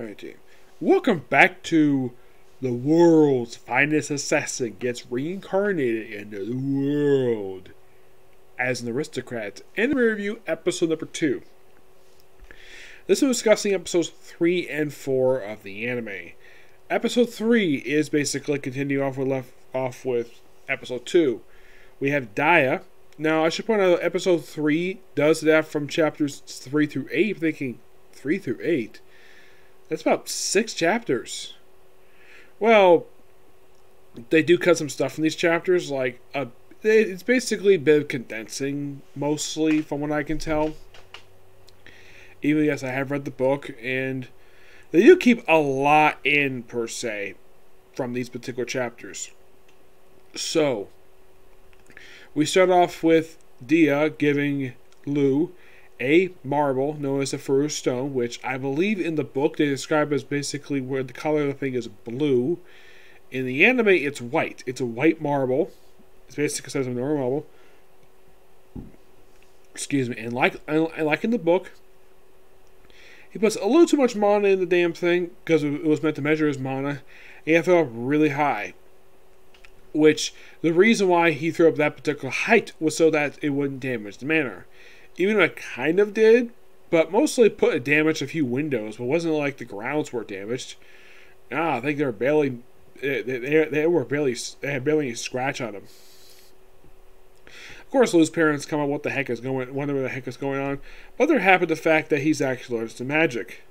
Alrighty. Welcome back to the world's finest assassin gets reincarnated into the world as an aristocrat. And we review episode number 2. This is discussing episodes 3 and 4 of the anime. Episode 3 is basically continuing off we left off with episode 2. We have Daya. Now, I should point out that episode 3 does that from chapters 3 through 8. I'm thinking 3 through 8? That's about 6 chapters. Well, they do cut some stuff from these chapters. It's basically a bit of condensing, mostly, from what I can tell. Even, yes, I have read the book, and they do keep a lot in, per se, from these particular chapters. So, we start off with Dia giving Lu a marble known as the First Stone, which I believe in the book they describe as basically where the color of the thing is blue. In the anime, it's white. It's a white marble. It's basically the size of a normal marble. Excuse me. And like in the book, he puts a little too much mana in the damn thing because it was meant to measure his mana. And he threw up really high. Which, the reason why he threw up that particular height was so that it wouldn't damage the mana. Even though it kind of did, but mostly put a damage a few windows, but it wasn't like the grounds were damaged. I think they were barely, they had barely a scratch on them. Of course, Lou's parents come up, wonder what the heck is going on, but they're happy with the fact that he's actually learned some magic.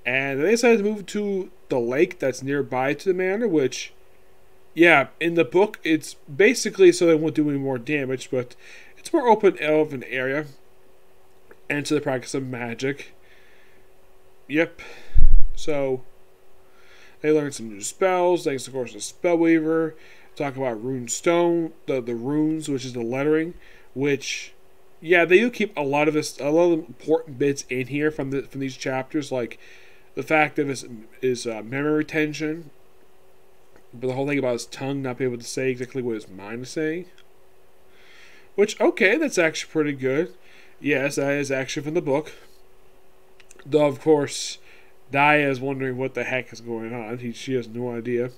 And they decided to move to the lake that's nearby to the manor, which, yeah, in the book, it's basically so they won't do any more damage, but it's more open of an area. And to the practice of magic. Yep. So, they learn some new spells, thanks of course to Spellweaver. Talk about Rune Stone, the runes, which is the lettering. Which, yeah, they do keep a lot of important bits in here from these chapters, like the fact of his memory retention. But the whole thing about his tongue not being able to say exactly what his mind is saying. Which, okay, that's actually pretty good. Yes, that is actually from the book. Though, of course, Daya is wondering what the heck is going on. She has no idea.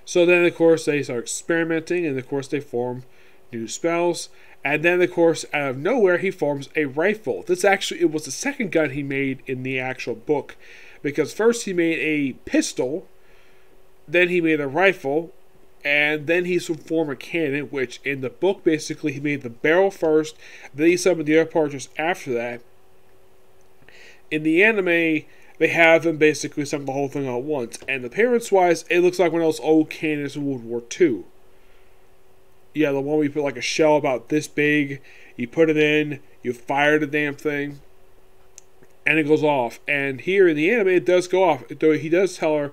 So then, of course, they start experimenting, and, of course, they form new spells. And then, of course, out of nowhere, he forms a rifle. It was the second gun he made in the actual book. Because first he made a pistol, then he made a rifle, and then he formed a cannon, which in the book, basically, he made the barrel first, then he summoned the other part just after that. In the anime, they have them basically summon the whole thing all at once. And appearance-wise, it looks like one of those old cannons in World War II. Yeah, the one where you put like a shell about this big, you put it in, you fire the damn thing, and it goes off. And here in the anime, it does go off. Though he does tell her,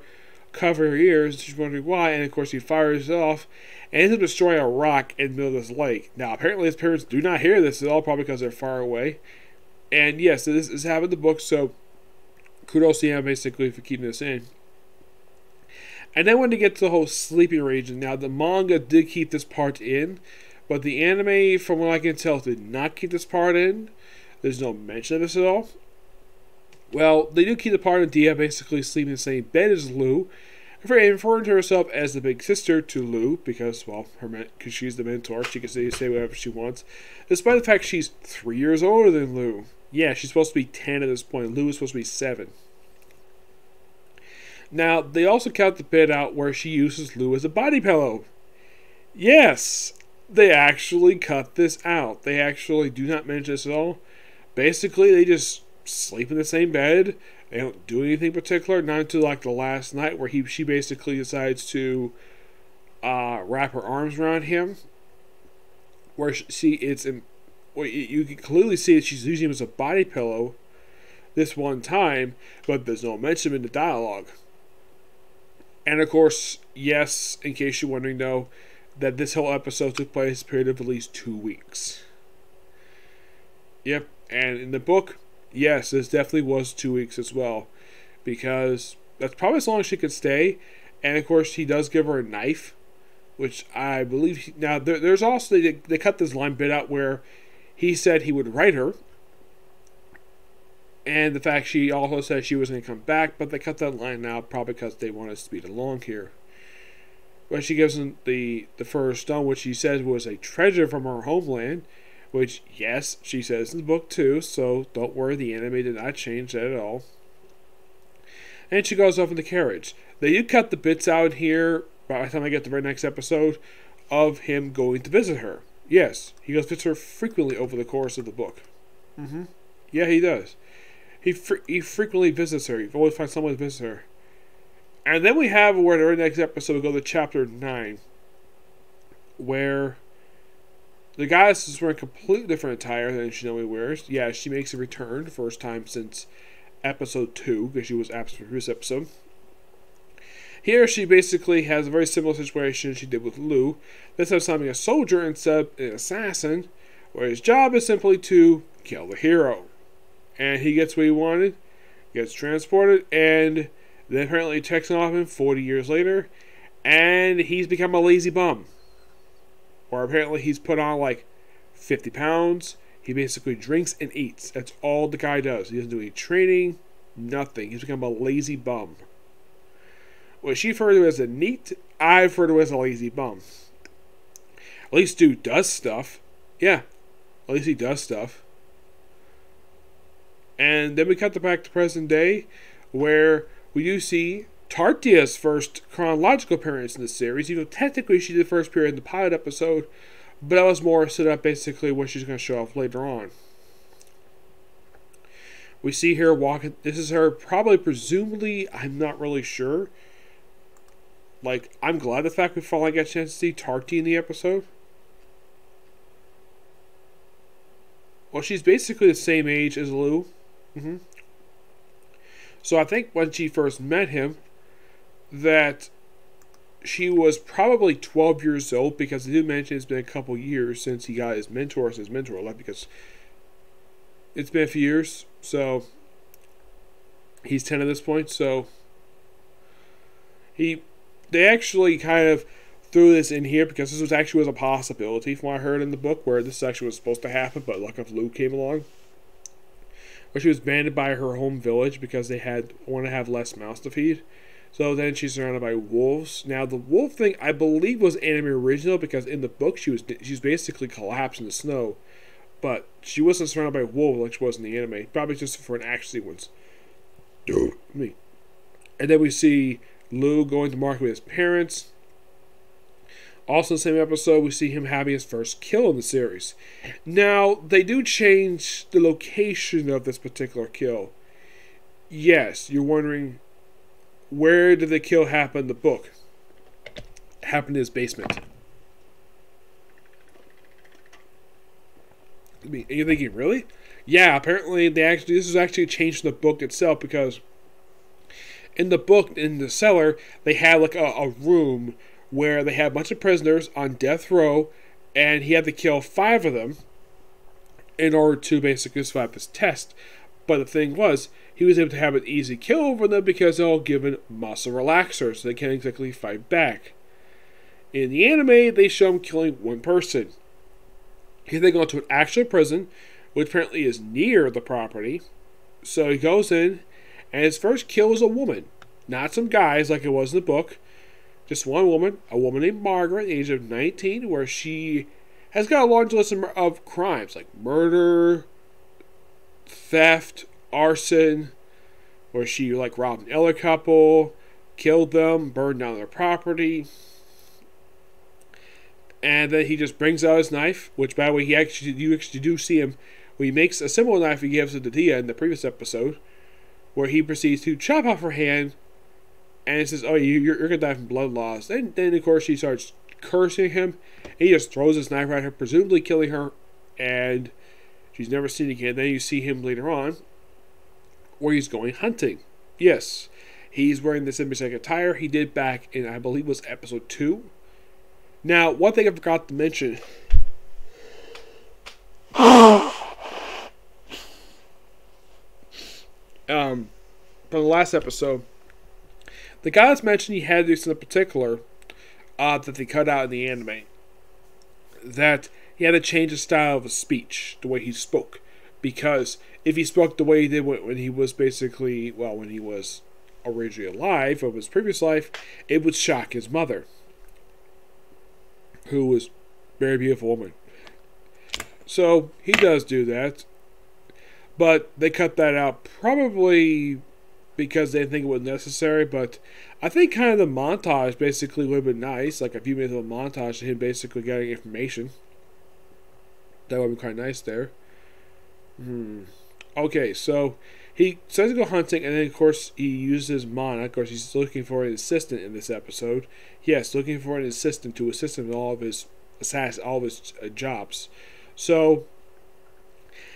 cover her ears, she's wondering why, and of course he fires it off and ends up destroying a rock in the middle of this lake. Now, apparently his parents do not hear this at all, probably because they're far away. And yes, this is happened in the book, so kudos to him basically for keeping this in. And then when they get to the whole sleeping region, now the manga did keep this part in, but the anime, from what I can tell, did not keep this part in. There's no mention of this at all. Well, they do keep the part of Dia basically sleeping in the same bed as Lu, referring to herself as the big sister to Lu, because, well, because she's the mentor, she can say whatever she wants, despite the fact she's 3 years older than Lu. Yeah, she's supposed to be 10 at this point. Lu is supposed to be 7. Now, they also count the bit out where she uses Lu as a body pillow. Yes, they actually cut this out. They actually do not mention this at all. Basically, they just sleep in the same bed. They don't do anything particular, not until like the last night where she basically decides to wrap her arms around him. Where you can clearly see that she's using him as a body pillow this one time, but there's no mention in the dialogue. And of course, yes, in case you're wondering though, that this whole episode took place in a period of at least 2 weeks. Yep, and in the book, yes, this definitely was 2 weeks as well, because that's probably as long as she could stay. And of course, he does give her a knife, which I believe. Now, there's also they cut this line bit out where he said he would write her, And the fact she also said she was going to come back, but they cut that line out probably because they wanted to speed along here. But she gives him the first stone, which she says was a treasure from her homeland, which, yes, she says in the book too, so don't worry, the anime did not change that at all. And she goes off in the carriage. They do cut the bits out here, by the time I get to the very next episode, of him going to visit her. Yes, he goes to visit her frequently over the course of the book. Yeah, he does. He frequently visits her. You always find someone to visit her. And then we have where the very next episode we go to chapter 9, where the goddess is wearing completely different attire than she normally wears. Yeah, she makes a return, first time since episode 2, because she was absent from this episode. Here she basically has a very similar situation she did with Lou. This time becoming a soldier instead of an assassin, where his job is simply to kill the hero. And he gets what he wanted, gets transported, and then apparently takes off him 40 years later, and he's become a lazy bum. Or apparently he's put on like 50 pounds. He basically drinks and eats. That's all the guy does. He doesn't do any training, nothing. He's become a lazy bum. What she referred to as a neat, I refer to as a lazy bum. At least dude does stuff. Yeah, at least he does stuff. And then we cut back to present day, where we do see Tartia's first chronological appearance in the series. You know, technically she did the first appearance in the pilot episode, but that was more set up basically what she's going to show off later on. We see her walking. This is her, probably, presumably, I'm not really sure. Like, I'm glad the fact we finally got a chance to see Tartia in the episode. Well, she's basically the same age as Lou. So I think when she first met him, that she was probably 12 years old, because they did mention it's been a couple years since he got his mentor left, because it's been a few years, so he's 10 at this point. So they actually kind of threw this in here because this was a possibility from what I heard in the book, where this actually was supposed to happen, but luck of Lou came along. Where she was banned by her home village because they want to have less mouths to feed. So then she's surrounded by wolves. Now the wolf thing, I believe, was anime original, because in the book she's basically collapsed in the snow, but she wasn't surrounded by wolves like she was in the anime. Probably just for an action sequence. Me. And then we see Lou going to market with his parents. Also in the same episode, we see him having his first kill in the series. Now, they do change the location of this particular kill. Yes, you're wondering, where did the kill happen in the book? It happened in his basement. I mean, and you're thinking, really? Yeah, apparently this was actually changed in the book itself, because in the book, in the cellar, they had like a room where they had a bunch of prisoners on death row, and he had to kill 5 of them in order to basically survive this test. But the thing was, he was able to have an easy kill over them because they're all given muscle relaxers, so they can't exactly fight back. In the anime, they show him killing 1 person. Here they go to an actual prison, which apparently is near the property. So he goes in, and his first kill is a woman. Not some guys like it was in the book. Just one woman, a woman named Margaret, age of 19, where she has got a large list of crimes, like murder, theft, arson, where she robbed an elder couple, killed them, burned down their property. And then he just brings out his knife, which, by the way, you actually do see him when he makes a similar knife he gives to Dia in the previous episode, where he proceeds to chop off her hand. And it says, oh, you're going to die from blood loss. Then, of course, she starts cursing him. And he just throws his knife at her, presumably killing her. And she's never seen again. Then you see him later on, where he's going hunting. Yes, he's wearing this image attire he did back in, I believe, was episode 2. Now, one thing I forgot to mention. From the last episode, the guys mentioned he had to do something in particular that they cut out in the anime. That he had to change the style of his speech, the way he spoke. Because if he spoke the way he did when he was basically, well, when he was originally alive of his previous life, it would shock his mother, who was a very beautiful woman. So he does do that, but they cut that out probably because they didn't think it was necessary. But I think kind of the montage basically would have been nice, like a few minutes of a montage of him basically getting information. That would be kind of nice there. Okay, so he decides to go hunting, and then of course he uses Mana. Of course, he's looking for an assistant in this episode. Yes, looking for an assistant to assist him in all of his jobs. So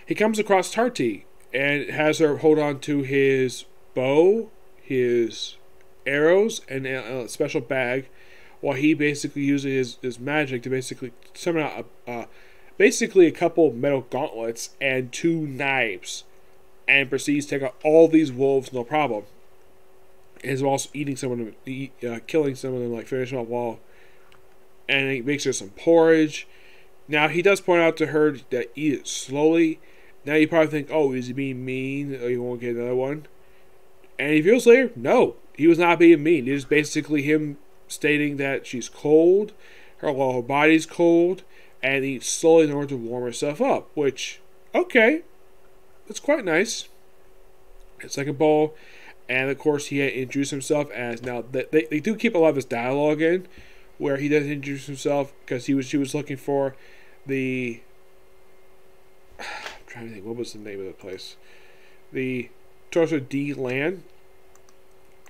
he comes across Tarty and has her hold on to his bow, his arrows, and a special bag, while he basically uses his magic to basically summon out basically a couple of metal gauntlets and 2 knives, and proceeds to take out all these wolves no problem. And is also eating some of them, killing some of them, like finishing off while, and he makes her some porridge. Now, he does point out to her that eat it slowly. Now, you probably think, oh, is he being mean? Or you won't get another one? And he feels later, no, he was not being mean. It is basically him stating that she's cold, her body's cold, and eats slowly in order to warm herself up. Which, okay, that's quite nice. Second bowl, and of course, he introduced himself as, now, they do keep a lot of his dialogue in, where he doesn't introduce himself because she was looking for the, I'm trying to think, what was the name of the place? The Torso D land.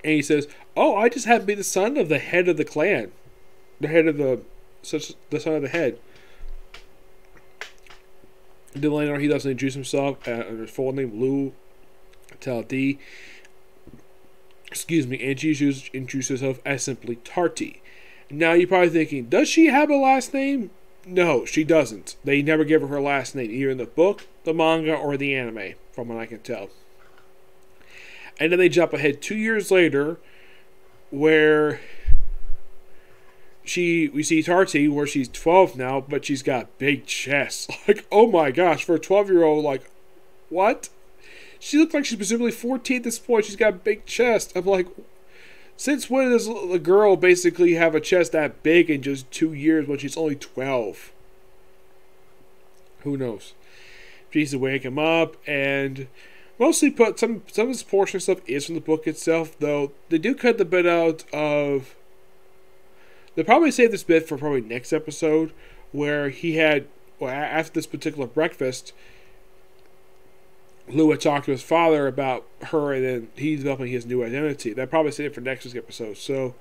And he says, oh, I just happen to be the son of the head of the clan. The head of the son of the head. Then later on, he doesn't introduce himself under his full name, Lou Tel D. Excuse me, and she introduces herself as simply Tarty. Now, you're probably thinking, does she have a last name? No, she doesn't. They never give her last name, either in the book, the manga, or the anime, from what I can tell. And then they jump ahead 2 years later, where we see Tarty, where she's 12 now, but she's got big chests. Like, oh my gosh, for a 12-year-old, like, what? She looks like she's presumably 14 at this point. She's got a big chest. I'm like, since when does a girl basically have a chest that big in just 2 years when she's only 12? Who knows? She needs to wake him up, and mostly put some of this portion of stuff is from the book itself, though they do cut the bit out of. They'll probably save this bit for probably next episode, where he had, well, after this particular breakfast, Lou had talked to his father about her, and then he's developing his new identity. That probably save it for next week's episode. So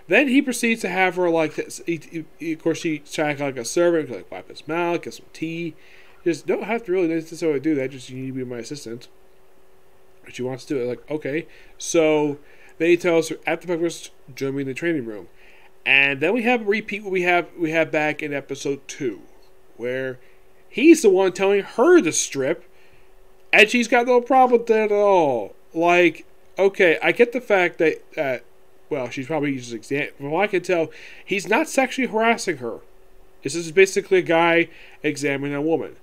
then he proceeds to have her, like, of course, she's trying to like a servant, like wipe his mouth, get some tea. Just don't have to really necessarily do that. Just, you need to be my assistant. But she wants to do it. Like, okay. So then he tells her at the breakfast, join me in the training room. And then we have a repeat what we have back in episode 2, where he's the one telling her to strip, and she's got no problem with that at all. Like, okay, I get the fact that, well, she's probably using exam. From what I can tell, he's not sexually harassing her. This is basically a guy examining a woman.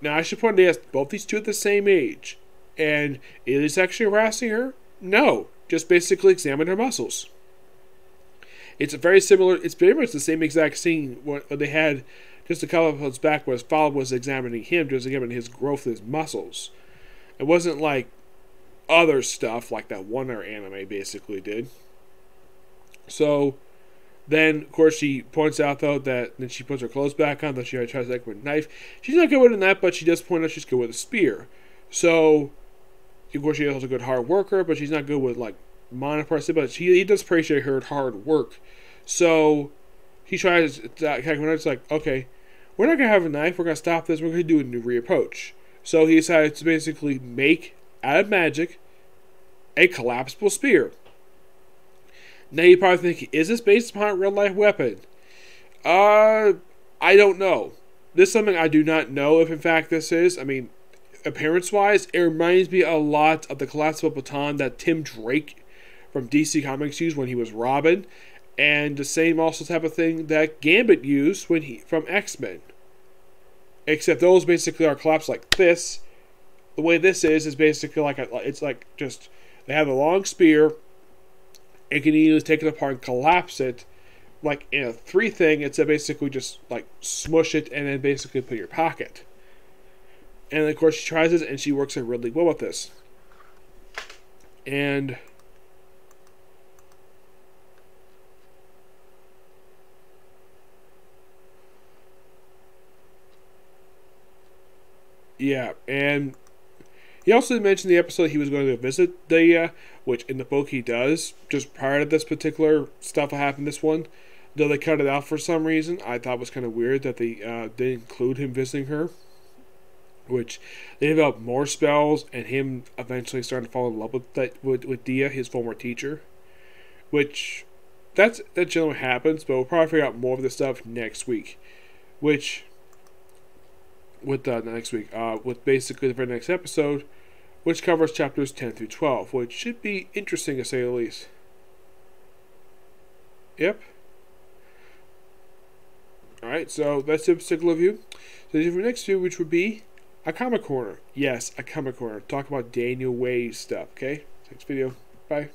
Now, I should point out, both these two are the same age. And is he sexually harassing her? No. Just basically examine her muscles. It's very similar. It's pretty much the same exact scene what they had just a couple of episodes back, where his father was examining him, just examining his growth of his muscles. It wasn't like other stuff like that Wonder anime basically did. So then, of course, she points out though that then she puts her clothes back on. That she tries to with a knife. She's not good with a knife, but she does point out she's good with a spear. So, of course, she's also a good hard worker, but she's not good with like mana per se. But he does appreciate her hard work. So he tries to, it's like, okay, we're not going to have a knife, we're going to stop this, we're going to do a new reapproach. So he decided to basically make, out of magic, a collapsible spear. Now you probably think, is this based upon a real life weapon? I don't know. This is something I do not know if in fact this is. I mean, appearance-wise, it reminds me a lot of the collapsible baton that Tim Drake from DC Comics used when he was Robin. And the same also type of thing that Gambit used when from X-Men. Except those basically are collapsed like this, the way this is basically like it's like just they have a long spear. It can either take it apart and collapse it, like in a 3 thing. It's basically just like smush it and then basically put in your pocket. And of course she tries it and she works it really well with this. And yeah, and he also mentioned the episode he was going to visit Dia, which in the book he does, just prior to this particular stuff that happened this one. Though they cut it out for some reason, I thought it was kind of weird that they didn't include him visiting her. Which they developed more spells, and him eventually starting to fall in love with Dia, his former teacher. Which that generally happens, but we'll probably figure out more of this stuff next week. Which with next week, with basically the very next episode, which covers chapters 10 through 12, which should be interesting to say the least. Yep. Alright, so that's the particular view. So the next view, which would be a comic corner. Yes, a comic corner. Talk about Daniel Way's stuff, okay? Next video. Bye.